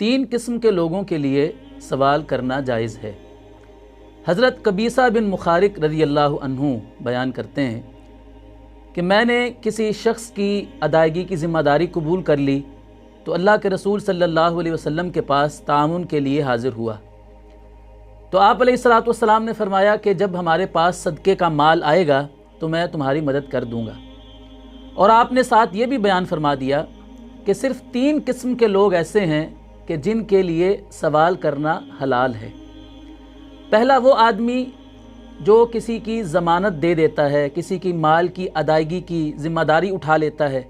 تین قسم کے لوگوں کے لیے سوال کرنا جائز ہے۔ حضرت قبیصہ بن مخارق رضی اللہ عنہ بیان کرتے ہیں کہ میں نے کسی شخص کی ادائیگی کی ذمہ داری قبول کر لی تو اللہ کے رسول صلی اللہ علیہ وسلم کے پاس تعاون کے لیے حاضر ہوا، تو آپ علیہ السلام نے فرمایا کہ جب ہمارے پاس صدقے کا مال آئے گا تو میں تمہاری مدد کر دوں گا، اور آپ نے ساتھ یہ بھی بیان فرما دیا کہ صرف تین قسم کے لوگ ایسے ہیں کہ جن کے لیے سوال کرنا حلال ہے۔ پہلا وہ آدمی جو کسی کی ضمانت دے دیتا ہے، کسی کی مال کی ادائیگی کی ذمہ داری اٹھا لیتا ہے،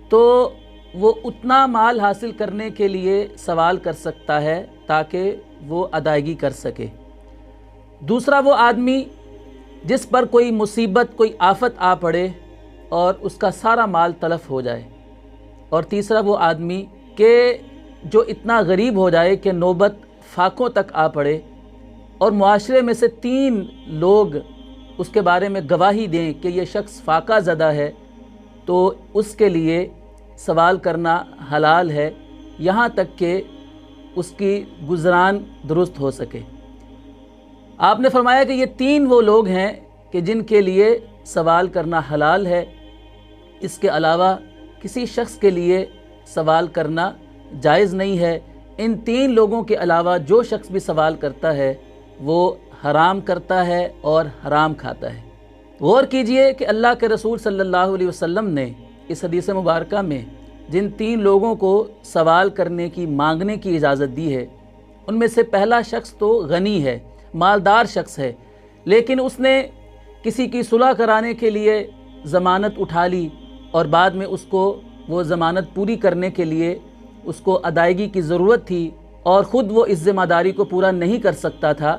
تو وہ اتنا مال حاصل کرنے کے لیے سوال کر سکتا ہے تاکہ وہ ادائیگی کر سکے۔ دوسرا وہ آدمی جس پر کوئی مصیبت، کوئی آفت آ پڑے اور اس کا سارا مال تلف ہو جائے۔ اور تیسرا وہ آدمی کہ جو اتنا غریب ہو جائے کہ نوبت فاقوں تک آ پڑے اور معاشرے میں سے تین لوگ اس کے بارے میں گواہی دیں کہ یہ شخص فاقہ زدہ ہے، تو اس کے لیے سوال کرنا حلال ہے یہاں تک کہ اس کی گزران درست ہو سکے۔ آپ نے فرمایا کہ یہ تین وہ لوگ ہیں کہ جن کے لیے سوال کرنا حلال ہے، اس کے علاوہ کسی شخص کے لیے سوال کرنا جائز نہیں ہے۔ ان تین لوگوں کے علاوہ جو شخص بھی سوال کرتا ہے وہ حرام کرتا ہے اور حرام کھاتا ہے۔ غور کیجئے کہ اللہ کے رسول صلی اللہ علیہ وسلم نے اس حدیث مبارکہ میں جن تین لوگوں کو سوال کرنے کی، مانگنے کی اجازت دی ہے، ان میں سے پہلا شخص تو غنی ہے، مالدار شخص ہے، لیکن اس نے کسی کی صلح کرانے کے لیے ضمانت اٹھا لی اور بعد میں اس کو وہ ضمانت پوری کرنے کے لیے اس کو ادائیگی کی ضرورت تھی اور خود وہ اس ذمہ داری کو پورا نہیں کر سکتا تھا،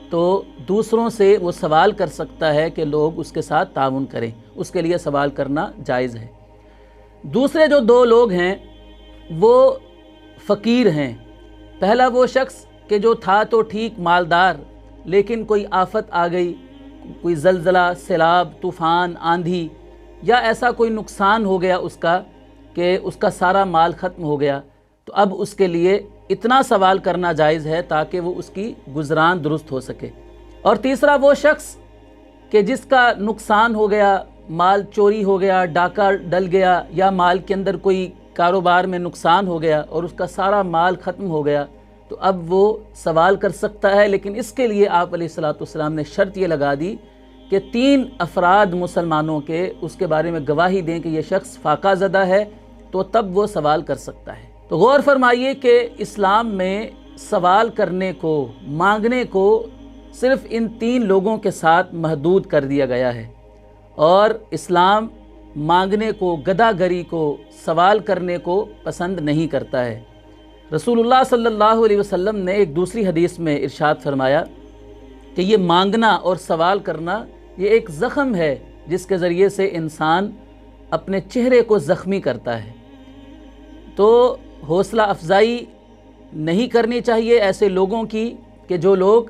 تو دوسروں سے وہ سوال کر سکتا ہے کہ لوگ اس کے ساتھ تعاون کریں، اس کے لیے سوال کرنا جائز ہے۔ دوسرے جو دو لوگ ہیں وہ فقیر ہیں۔ پہلا وہ شخص کہ جو تھا تو ٹھیک مالدار، لیکن کوئی آفت آ گئی، کوئی زلزلہ، سیلاب، طوفان، آندھی یا ایسا کوئی نقصان ہو گیا اس کا کہ اس کا سارا مال ختم ہو گیا، تو اب اس کے لیے اتنا سوال کرنا جائز ہے تاکہ وہ اس کی گزران درست ہو سکے۔ اور تیسرا وہ شخص کہ جس کا نقصان ہو گیا، مال چوری ہو گیا، ڈاکہ ڈل گیا، یا مال کے اندر کوئی کاروبار میں نقصان ہو گیا اور اس کا سارا مال ختم ہو گیا، تو اب وہ سوال کر سکتا ہے، لیکن اس کے لیے آپ علیہ السلام نے شرط یہ لگا دی کہ تین افراد مسلمانوں کے اس کے بارے میں گواہی دیں کہ یہ شخص فاقہ زدہ ہے، تو تب وہ سوال کر سکتا ہے۔ تو غور فرمائیے کہ اسلام میں سوال کرنے کو، مانگنے کو صرف ان تین لوگوں کے ساتھ محدود کر دیا گیا ہے، اور اسلام مانگنے کو، گدھا گری کو، سوال کرنے کو پسند نہیں کرتا ہے۔ رسول اللہ صلی اللہ علیہ وسلم نے ایک دوسری حدیث میں ارشاد فرمایا کہ یہ مانگنا اور سوال کرنا یہ ایک زخم ہے جس کے ذریعے سے انسان اپنے چہرے کو زخمی کرتا ہے۔ تو حوصلہ افزائی نہیں کرنی چاہیے ایسے لوگوں کی کہ جو لوگ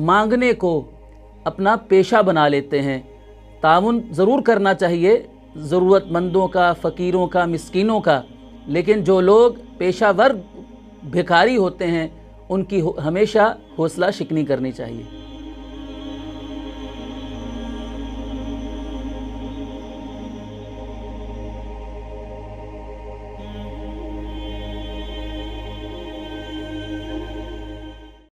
مانگنے کو اپنا پیشہ بنا لیتے ہیں۔ تعاون ضرور کرنا چاہیے ضرورت مندوں کا، فقیروں کا، مسکینوں کا، لیکن جو لوگ پیشہ ور بھکاری ہوتے ہیں ان کی ہمیشہ حوصلہ شکنی کرنی چاہیے۔